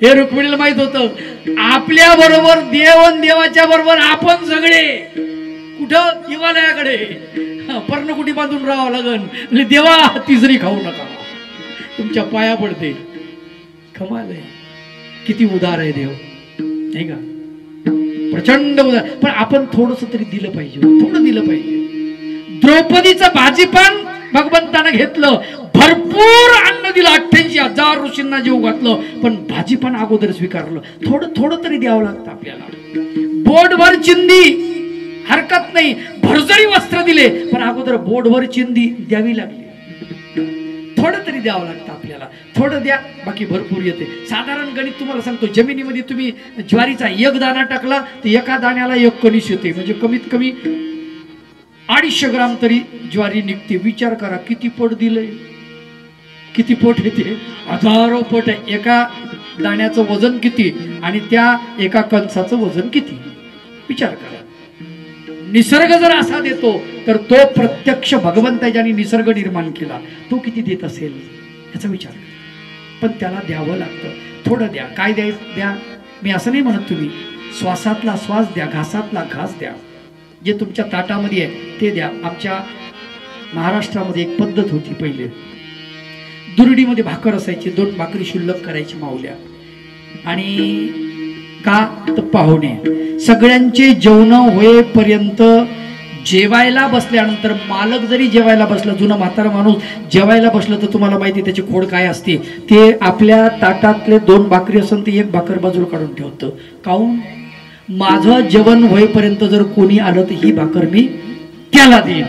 हे रुक्मिणीला माहित होतं आपल्या बरोबर देवन देवाच्या बरोबर आपण सगळे कुठं? हिमालयाकडे पर्णकुटी बांधून राहावं लागन. म्हणजे देवा तिसरी खाऊ नका, तुमच्या पाया पडते. कमाल आहे, किती उदार आहे देव नाही का? प्रचंड उदार. पण आपण थोडस तरी दिलं पाहिजे, थोडं दिलं पाहिजे. द्रौपदीचं भाजीपान भगवंतानं घेतलं, भरपूर अन्न दिलं, 88,000 ऋषींना जेव घातलं, पण भाजीपान अगोदर स्वीकारलं. थोडं थोडं तरी द्यावं लागतं आपल्याला. बोटभर चिंदी हरकत नाही, भरजरी वस्त्र दिले, पण अगोदर बोटभर चिंदी द्यावी लागली. थोडं तरी द्यावं लागतं आपल्याला. थोडं द्या, बाकी भरपूर येते. साधारण गणित तुम्हाला सांगतो, जमिनीमध्ये तुम्ही ज्वारीचा एक दाणा टाकला तर एका दाण्याला एक कणीस येते. म्हणजे कमीत कमी 250 ग्राम तरी ज्वारी निघते. विचार करा किती पट दिलंय, किती पट येते? हजारो पट आहे. एका दाण्याचं वजन किती आणि त्या एका कणसाचं वजन किती? विचार करा. निसर्ग जर असा देतो तर तो प्रत्यक्ष भगवंत ज्याने निसर्ग निर्माण केला तो किती देत असेल याचा विचार. पण त्याला द्यावं लागतं. थोडं द्या. काय द्या? मी असं नाही म्हणत, तुम्ही श्वासातला श्वास द्या, घासातला घास द्या, जे तुमच्या ताटामध्ये आहे ते द्या. आमच्या महाराष्ट्रामध्ये एक पद्धत होती पहिले. दुरडीमध्ये भाकर असायची, 2 भाकरी शिल्लक करायची माऊल्या. आणि का तर पाहुणे सगळ्यांचे जेवण होईपर्यंत जेवायला बसल्यानंतर मालक जरी जेवायला बसला, जुना म्हातारा माणूस जेवायला बसलं तर तुम्हाला माहिती त्याची खोड काय असते. ते आपल्या ताटातले 2 भाकरी असेल ते 1 भाकर बाजूला काढून ठेवतं. काहून? माझं जेवण होईपर्यंत जर कोणी आलं तर ही भाकर मी त्याला देईन.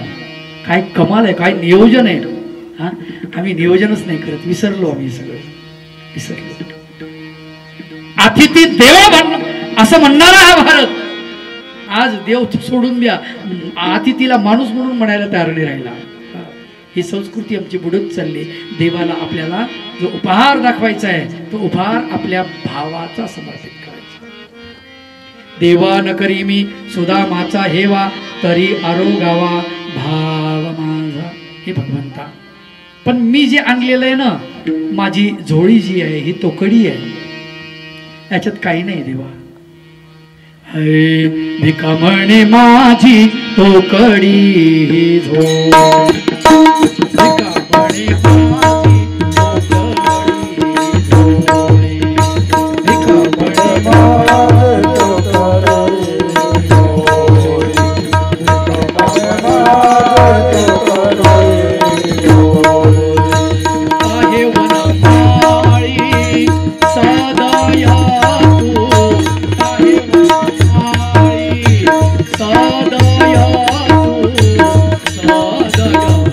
काय कमाल आहे, काय नियोजन आहे. हा, आम्ही नियोजनच नाही करत, विसरलो आम्ही सगळं, विसरलो. अतिथी देवो असं म्हणणारा हा भारत. आज देव सोडून द्या, अतिथीला माणूस म्हणून म्हणायला तयार नाही राहिला. ही संस्कृती आमची बुडत चालली. देवाला आपल्याला जो उपहार दाखवायचा आहे तो उपहार आपल्या भावाचा समर्पित करायचा. देवा न करी मी सुदामाचा हेवा, तरी आरोगावा भाव माझा. हे भगवंता, पण मी जे आणलेलं आहे ना, माझी झोळी जी आहे ही तोकडी आहे, याच्यात काही नाही देवा. भिका म्हणे माझी तोकडी ही झोळी, भिका म्हणे माझी तोकडी ही झोळी, भिका म्हणे माझी तोकडी ही झोळी, भिका म्हणे माझी तोकडी ही झोळी. आहे वनमाळी सदया सदया तू सदया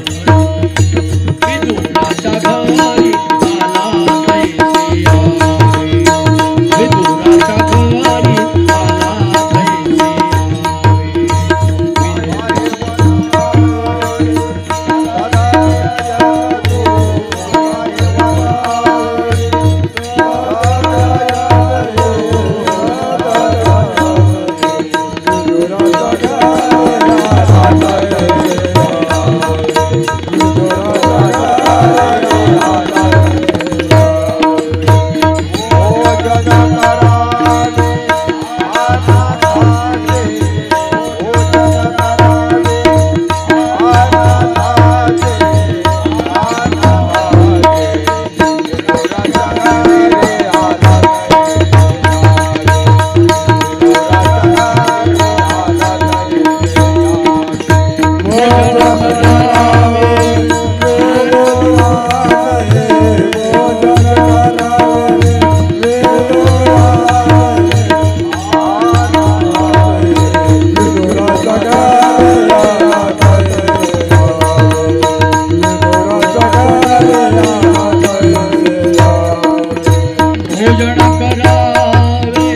भोजन करावे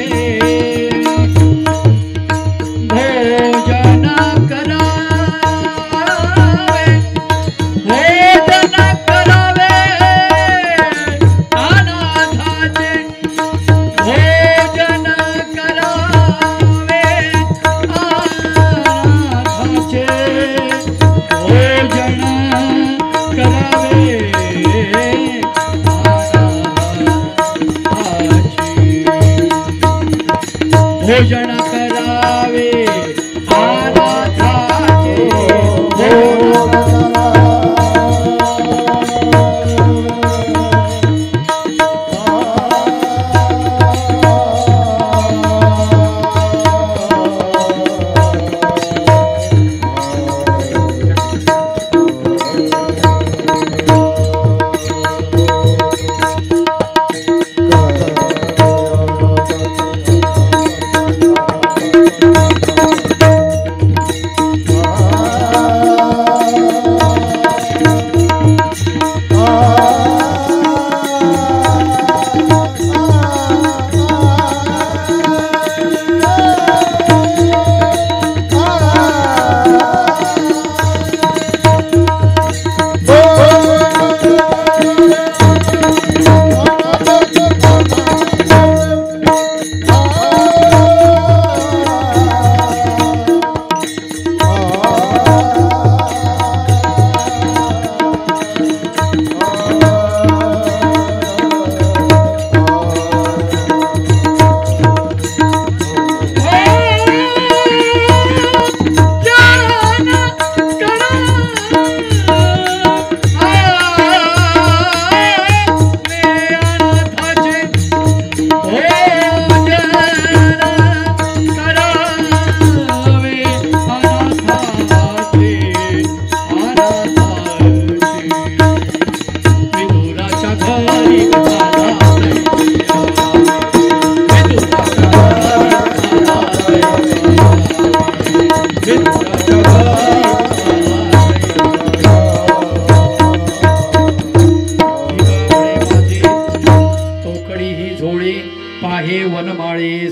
भोजन करावे भोजन करावे अनाथाचे भोजन करावे अनाथाचे भोजन करावे भोजन करावे अनाथाचे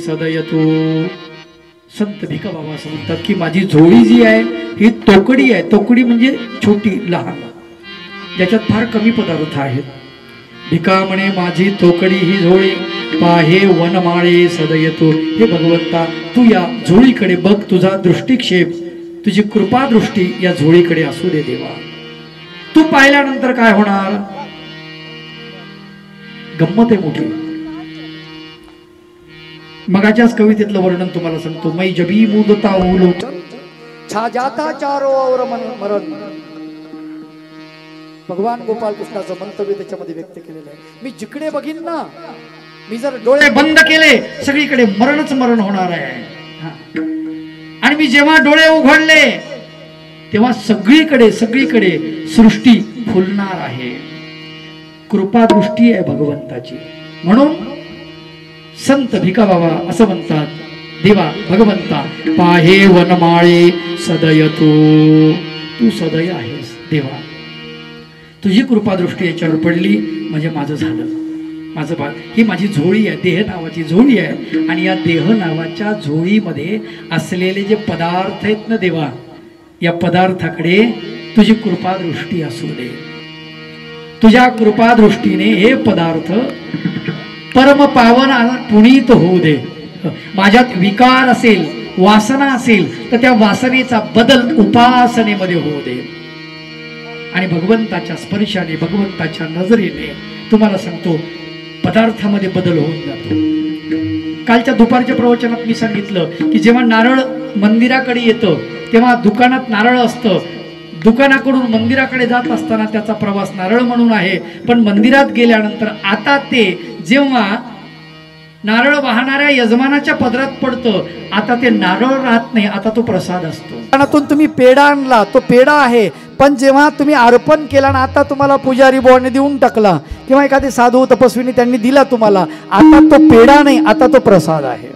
सदयतो. संत भिका बाबा असं म्हणतात की माझी झोळी जी आहे ही तोकडी आहे. तोकडी म्हणजे छोटी लहान, ज्याच्यात फार कमी पदार्थ आहेत. भिका म्हणे माझी तोकडी ही झोळी पाहे वनमाळे सदयतो. हे भगवंता तू या झोळीकडे बघ, तुझा दृष्टिक्षेप तुझी कृपा दृष्टी या झोळीकडे असू दे देवा. तू पाहिल्यानंतर काय होणार? गंमत आहे मोठी. मगाच्याच कवितेतलं वर्णन तुम्हाला सांगतो. मै जबी मुदता उलो छा जाता चारो और मरण. भगवान गोपाल कृष्णाचं मंतव्य त्याच्यामध्ये व्यक्त केलेलं आहे. मी जिकडे बघीन ना, मी जर डोळे बंद केले सगळीकडे मरणच मरण होणार आहे. आणि मी जेव्हा डोळे उघडले तेव्हा सगळीकडे सगळीकडे सृष्टी फुलणार आहे. कृपा दृष्टी आहे भगवंताची. म्हणून संत भिका बाबा असं म्हणतात, देवा भगवंता पाहे वनमाळे सदयतो. तू सदय आहेस देवा. तुझी कृपा दृष्टी याच्यावर पडली म्हणजे माझं झालं. माझं भाग ही माझी झोळी आहे, देह नावाची झोळी आहे. आणि या देह नावाच्या झोळीमध्ये असलेले जे पदार्थ आहेत ना देवा, या पदार्थाकडे तुझी कृपा दृष्टी असू दे. तुझ्या कृपा दृष्टीने हे पदार्थ परम पावन पुनीत होऊ दे. माझ्यात विकार असेल, वासना असेल तर त्या वासनेचा बदल उपासनेमध्ये होऊ दे. आणि भगवंताच्या स्पर्शाने, भगवंताच्या नजरेने तुम्हाला सांगतो पदार्थामध्ये बदल होऊन जातो. कालच्या दुपारच्या प्रवचनात मी सांगितलं की जेव्हा नारळ मंदिराकडे येतं तेव्हा दुकानात नारळ असतं. दुकानाकडून मंदिराकडे जात असताना त्याचा प्रवास नारळ म्हणून आहे. पण मंदिरात गेल्यानंतर आता ते जेव्हा नारळ वाहणाऱ्या यजमानाच्या पदरात पडतं, आता ते नारळ राहत नाही, आता तो प्रसाद असतो. दुकानातून तुम्ही पेढा आणला, तो पेढा आहे. पण जेव्हा तुम्ही अर्पण केला ना, आता तुम्हाला पुजारी बोवाने देऊन टाकला किंवा एखादी साधू तपस्वीने त्यांनी दिला तुम्हाला, आता तो पेढा नाही, आता तो प्रसाद आहे.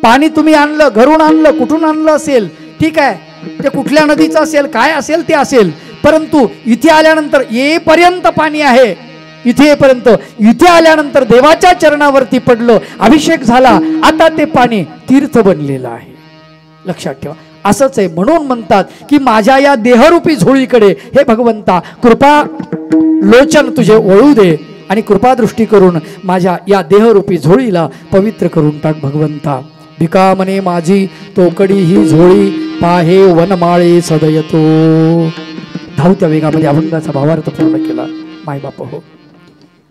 पाणी तुम्ही आणलं, घरून आणलं, कुठून आणलं असेल, ठीक आहे, ते कुठल्या नदीचं असेल, काय असेल ते असेल, परंतु इथे आल्यानंतर येईपर्यंत पाणी आहे. इथे येईपर्यंत, इथे आल्यानंतर देवाच्या चरणावरती पडलं, अभिषेक झाला, आता ते पाणी तीर्थ बनलेलं आहे. लक्षात ठेवा. असंच आहे. म्हणून म्हणतात की माझ्या या देहरूपी झोळीकडे हे भगवंता कृपा लोचन तुझे वळू दे आणि कृपादृष्टी करून माझ्या या देहरूपी झोळीला पवित्र करून टाक भगवंता. भिका म्हणे माझी तोकडी ही झोळी, पाहे वनमाळे सदयतो. धावत्या वेगामध्ये अभंगाचा भावार्थ पूर्ण केला. मायबाप हो,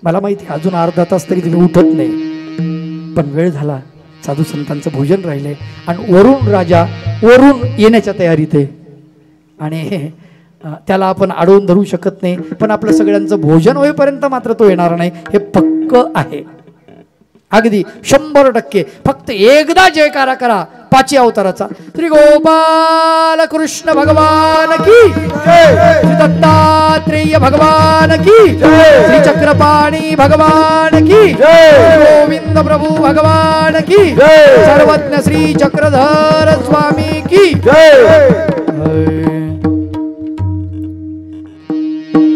मला माहिती अजून अर्धा तास तरी तुम्ही उठत नाही, पण वेळ झाला. साधू संतांचं भोजन राहिले आणि वरून राजा वरून येण्याच्या तयारीत आहे आणि त्याला आपण अडवून धरू शकत नाही. पण आपलं सगळ्यांचं भोजन होईपर्यंत मात्र तो येणार नाही, हे पक्क आहे. अगदी 100%. फक्त एकदा जयकारा करा पाची अवताराचा. श्री गोपाल कृष्ण भगवान की जय, श्री दत्तात्रेय भगवान की जय, श्री चक्रपाणी भगवान की जय, गोविंद प्रभु भगवान की जय, सर्वज्ञ श्री चक्रधर स्वामी की जय.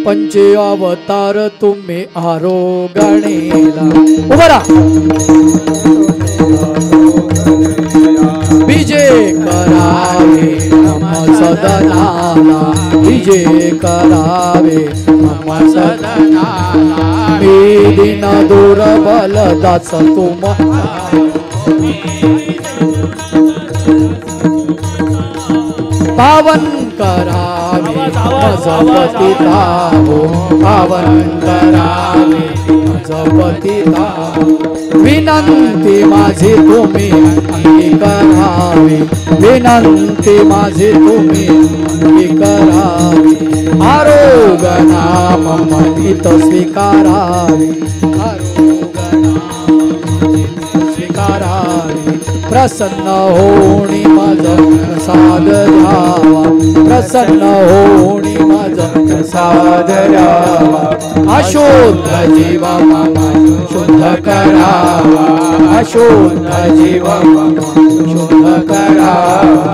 पंचे अवतार तुम्ही आरोगणेला. उभा राहा. विजय करावे नम सदनाला, विजय करावे नम सदनाला. मी दिन दुर्बल दास तुम, पावन करावे मजपतिता हो, पावन करावे मजपतिता. विनंती माझी तुम्ही अंगीकारावी, विनंती माझी तुम्ही अंगीकारावी. आरोग्य नाम मनित स्वीकारावी, आरोग्य नाम स्वीकारावी. प्रसन्न होणी माझ प्रसाद द्यावा, प्रसन्न होणी माझ प्रसाद द्यावा. अशुद्ध जीव मम शुद्ध करावा, अशुद्ध जीव मम शुद्ध करावा.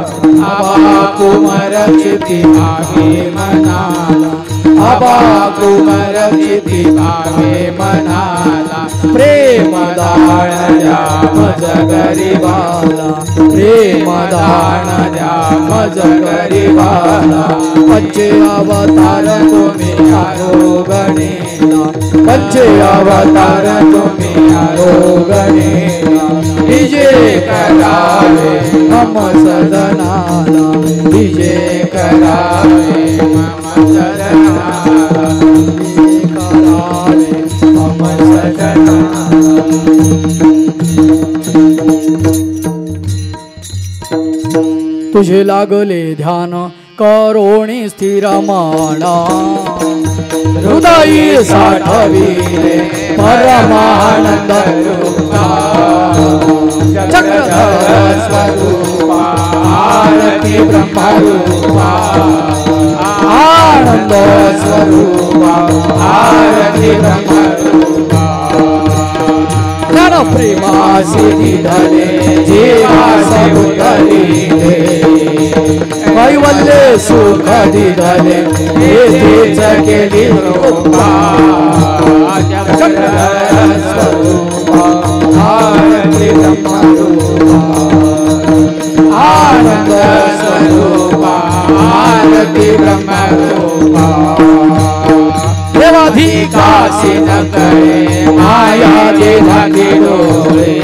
आबा कुमारचिती भावे मनाला, आबा कुमारचिती भावे मनाला. प्रेम दान द्या मज गरीबाला, प्रेम दान द्या मज गरीबाला. पंचे अवतार तुम्ही आरोगणेला, पंचे अवतार तुम्ही आरोगणेला. विजय करावे मम सदनाला, विजय करावे मम सदनाला, विजय करावे मम सदनाला. तुझे लागले ध्यान करोणी स्थिर माना, हृदयी साठविले परमानंद रूपा. चक्रधर स्वरूपा आरती ब्रह्मरूपा, आनंद स्वरूपा आरती ब्रह्मरूपा. ज्ञान प्रेमासी निधने जीवासी उतरिले, कैवल्य सुख दिधने येथेच केली कृपा. चक्रधर स्वरूपा आरती ब्रह्मरूपा, आनंद स्वरूपा आरती ब्रह्मरूपा. देवाधिकासी न करे माया देधाती डोळे,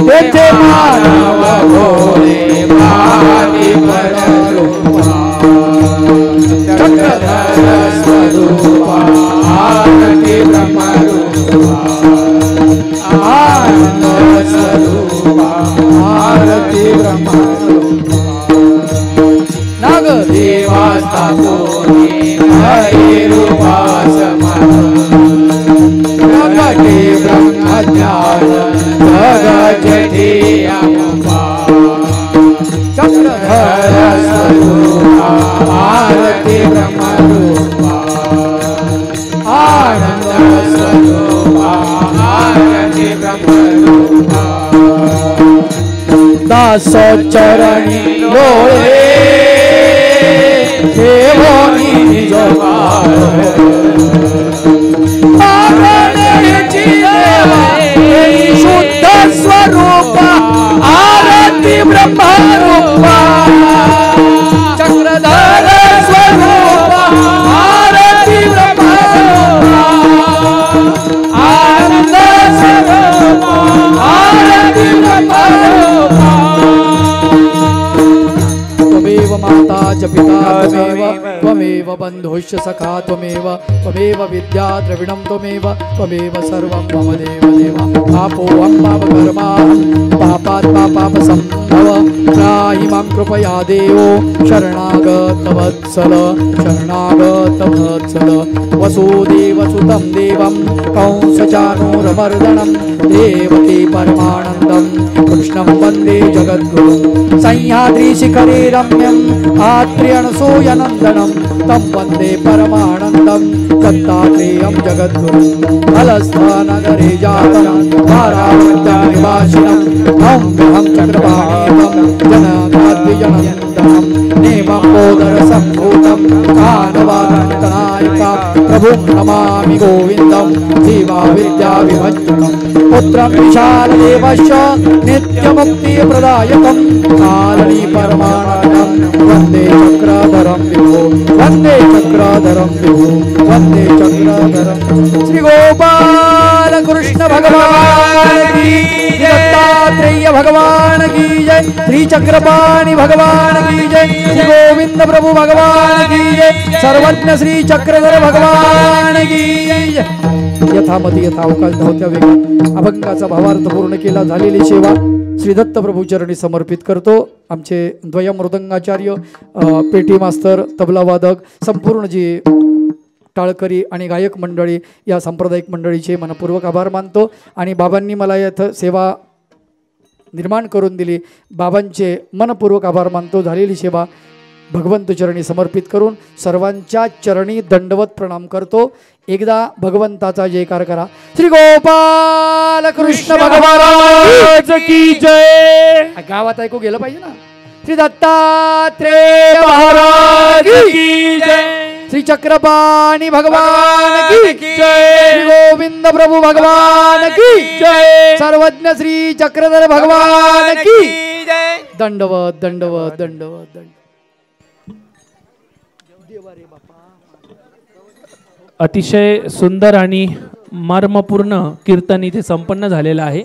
तेथे मानव भोळे भावी पररूपा. चक्रधर स्वरूपा आरती ब्रह्मरूपा, आनंद स्वरूपा आरती ब्रह्मरूपा. नागदेवा स्थापोनी हरि रूपा समान, प्रगटे ब्रह्मज्ञान जग जठी अम्बा. चक्रधर स्वरूपा आरती ब्रह्मरूपा, आनंद स्वरूपा आरती ब्रह्मरूपा. दास चरणी लोळे ठेवोनी निज च पिता त्वमेव बन्धुश्च सखा त्वमेव विद्या द्रविणं त्वमेव सर्वं मम देव पापोऽहं पापकर्माहं पापात्मा पापसम्भव त्राहि मां कृपया देवो शरणागतवत्सल वसुदेवसुतं देवं कंसचाणूरमर्दनं देवकी परमानन्दं कृष्णं वन्दे जगद्गुरुं सह्याद्रिशिखरे रम्यम् आत्र्यणसूयनन्दनं तं वन्दे परमानन्दं दत्तात्रेयं जगद्गुरुं फलस्थानगरे जातं वाराणस्यानिवासिनं अहं चक्रपाणिं जनकाद्विजनन्दनं नेमम्बोदरसम्भूतं कानवादन्तनायिका प्रभुं नमामि गोविन्दं जीवाविद्याविभञ्जनं पुत्रं विशालदेवश्च नित्यमुक्तिप्रदायकं कालनी परमानन्दं वन्दे चक्रधरं विभो वन्दे चक्रधरं विभो वन्दे चक्रधरं श्री गोपाल कृष्ण भगवान की दत्तात्रेय भगवान की जय श्री चक्रपाणि भगवान की जय श्री गोविंद प्रभु भगवान की जय सर्वज्ञ श्री चक्रधर भगवान की जय यथामती यथावकाश धावत्या वेगात अभंगाचा भावार्थ पूर्ण केला झालेली सेवा श्री दत्त प्रभू चरणी समर्पित करतो। आमचे द्वय मृदंगाचार्य पेटी मास्तर तबला वादक संपूर्ण जी टाळकरी आणि गायक मंडळी या सांप्रदायिक मंडळीचे मनपूर्वक आभार मानतो आणि बाबांनी मला येथे सेवा निर्माण करून दिली बाबांचे मनपूर्वक आभार मानतो। झालेली सेवा भगवंत चरणी समर्पित करून सर्वांच्या चरणी दंडवत प्रणाम करतो। एकदा भगवंताचा जयकार करा। श्री गोपाल कृष्ण भगवान की जय। गावात ऐकू गेलं पाहिजे ना। श्री दत्तात्रेय महाराज की जय। श्री चक्रपाणि भगवान की जय। श्री गोविंद प्रभु भगवान की जय। सर्वज्ञ श्री चक्रधर भगवान की जय। दंडवत दंडवत दंडवत दंड। अतिशय सुंदर आणि मर्मपूर्ण कीर्तन इथे संपन्न झालेलं आहे।